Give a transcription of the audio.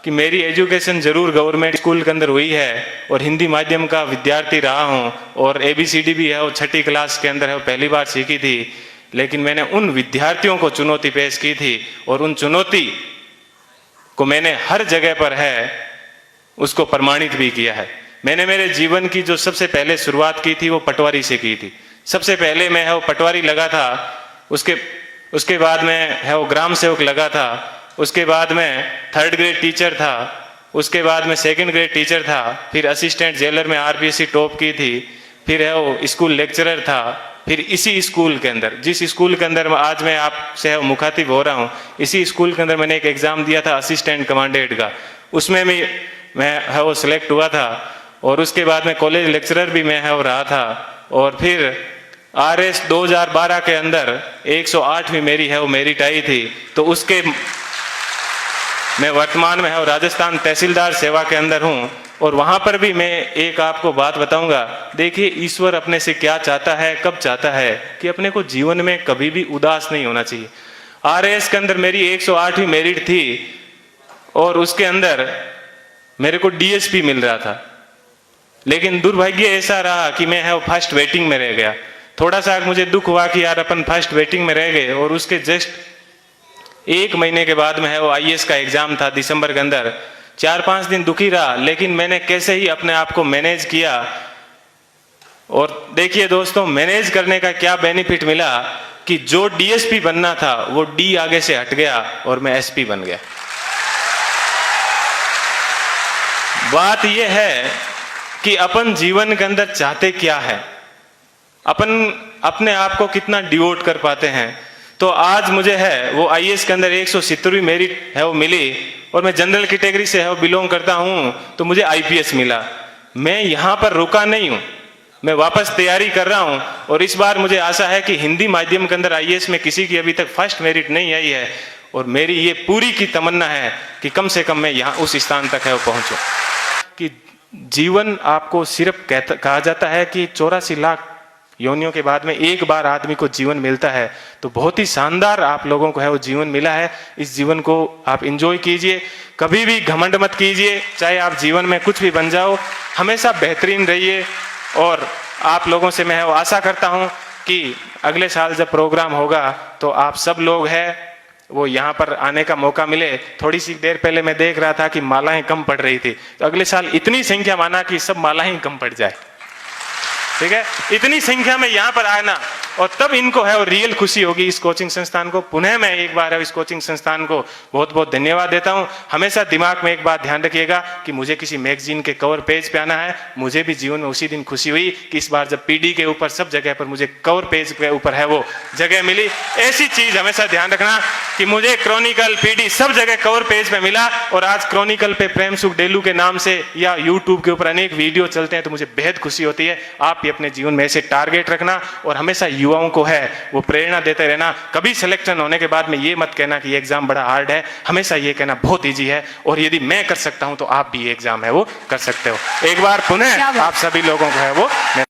कि मेरी एजुकेशन जरूर गवर्नमेंट स्कूल के अंदर हुई है और हिंदी माध्यम का विद्यार्थी रहा हूँ और ABCD भी है वो 6ठी क्लास के अंदर है वो पहली बार सीखी थी, लेकिन मैंने उन विद्यार्थियों को चुनौती पेश की थी और उन चुनौती को मैंने हर जगह पर है उसको प्रमाणित भी किया है। मैंने मेरे जीवन की जो सबसे पहले शुरुआत की थी वो पटवारी से की थी। सबसे पहले मैं है वो पटवारी लगा था, उसके बाद में है वो ग्राम सेवक लगा था, उसके बाद में 3rd ग्रेड टीचर था, उसके बाद में 2nd ग्रेड टीचर था, फिर असिस्टेंट जेलर में RPSC टॉप की थी, फिर है वो स्कूल लेक्चरर था, फिर इसी स्कूल के अंदर जिस स्कूल के अंदर आज मैं आपसे मुखातिब हो रहा हूँ, इसी स्कूल के अंदर मैंने एक एग्ज़ाम दिया था असिस्टेंट कमांडेंट का, उसमें भी मैं है वो सिलेक्ट हुआ था और उसके बाद में कॉलेज लेक्चरर भी मैं है वो रहा था और फिर RS 2012 के अंदर 108वीं मेरी है वो मेरिट आई थी। तो उसके मैं वर्तमान में है वो राजस्थान तहसीलदार सेवा के अंदर हूँ और वहाँ पर भी मैं एक आपको बात बताऊंगा। देखिए ईश्वर अपने से क्या चाहता है, कब चाहता है कि अपने को जीवन में कभी भी उदास नहीं होना चाहिए। RS के अंदर मेरी 108वीं मेरिट थी और उसके अंदर मेरे को DSP मिल रहा था, लेकिन दुर्भाग्य ऐसा रहा कि मैं है वो फर्स्ट वेटिंग में रह गया। थोड़ा सा मुझे दुख हुआ कि यार अपन फर्स्ट वेटिंग में रह गए और उसके जस्ट 1 महीने के बाद में है वो IAS का एग्जाम था दिसंबर के अंदर। 4-5 दिन दुखी रहा, लेकिन मैंने कैसे ही अपने आप को मैनेज किया और देखिए दोस्तों मैनेज करने का क्या बेनिफिट मिला कि जो DSP बनना था वो D आगे से हट गया और मैं SP बन गया। बात यह है कि अपन जीवन के अंदर चाहते क्या है, अपन अपने आप को कितना डिवोट कर पाते हैं। तो आज मुझे है वो IAS के अंदर 170वीं मेरिट है वो मिली और मैं जनरल कैटेगरी से है वो बिलोंग करता हूँ, तो मुझे IPS मिला। मैं यहाँ पर रुका नहीं हूँ, मैं वापस तैयारी कर रहा हूँ और इस बार मुझे आशा है कि हिंदी माध्यम के अंदर IAS में किसी की अभी तक फर्स्ट मेरिट नहीं आई है और मेरी ये पूरी की तमन्ना है कि कम से कम मैं यहाँ उस स्थान तक है वो पहुँचूँ। कि जीवन आपको सिर्फ कहा जाता है कि 84 लाख योनियों के बाद में एक बार आदमी को जीवन मिलता है, तो बहुत ही शानदार आप लोगों को है वो जीवन मिला है। इस जीवन को आप एंजॉय कीजिए, कभी भी घमंड मत कीजिए, चाहे आप जीवन में कुछ भी बन जाओ, हमेशा बेहतरीन रहिए। और आप लोगों से मैं आशा करता हूं कि अगले साल जब प्रोग्राम होगा तो आप सब लोग हैं वो यहाँ पर आने का मौका मिले। थोड़ी सी देर पहले मैं देख रहा था कि मालाएं कम पड़ रही थी, तो अगले साल इतनी संख्या माना कि सब मालाएं कम पड़ जाए, ठीक है, इतनी संख्या में यहाँ पर आना और तब इनको है और रियल खुशी होगी। इस कोचिंग संस्थान को पुनः मैं एक बार इस कोचिंग संस्थान को बहुत बहुत धन्यवाद देता हूँ। हमेशा दिमाग में एक बात ध्यान रखिएगा कि मुझे किसी मैगजीन के कवर पेज पे आना है। मुझे भी जीवन में उसी दिन खुशी हुई कि इस बार जब PD के ऊपर सब जगह पर मुझे कवर पेज के ऊपर है वो जगह मिली। ऐसी चीज हमेशा ध्यान रखना कि मुझे क्रॉनिकल PD सब जगह कवर पेज पे मिला और आज क्रॉनिकल पे प्रेम सुख डेलू के नाम से या यूट्यूब के ऊपर अनेक वीडियो चलते हैं, तो मुझे बेहद खुशी होती है। आप भी अपने जीवन में ऐसे टारगेट रखना और हमेशा युवाओं को है वो प्रेरणा देते रहना। कभी सिलेक्शन होने के बाद में ये मत कहना कि ये एग्जाम बड़ा हार्ड है, हमेशा ये कहना बहुत इजी है और यदि मैं कर सकता हूं तो आप भी ये एग्जाम है वो कर सकते हो। एक बार पुनः आप सभी लोगों को है वो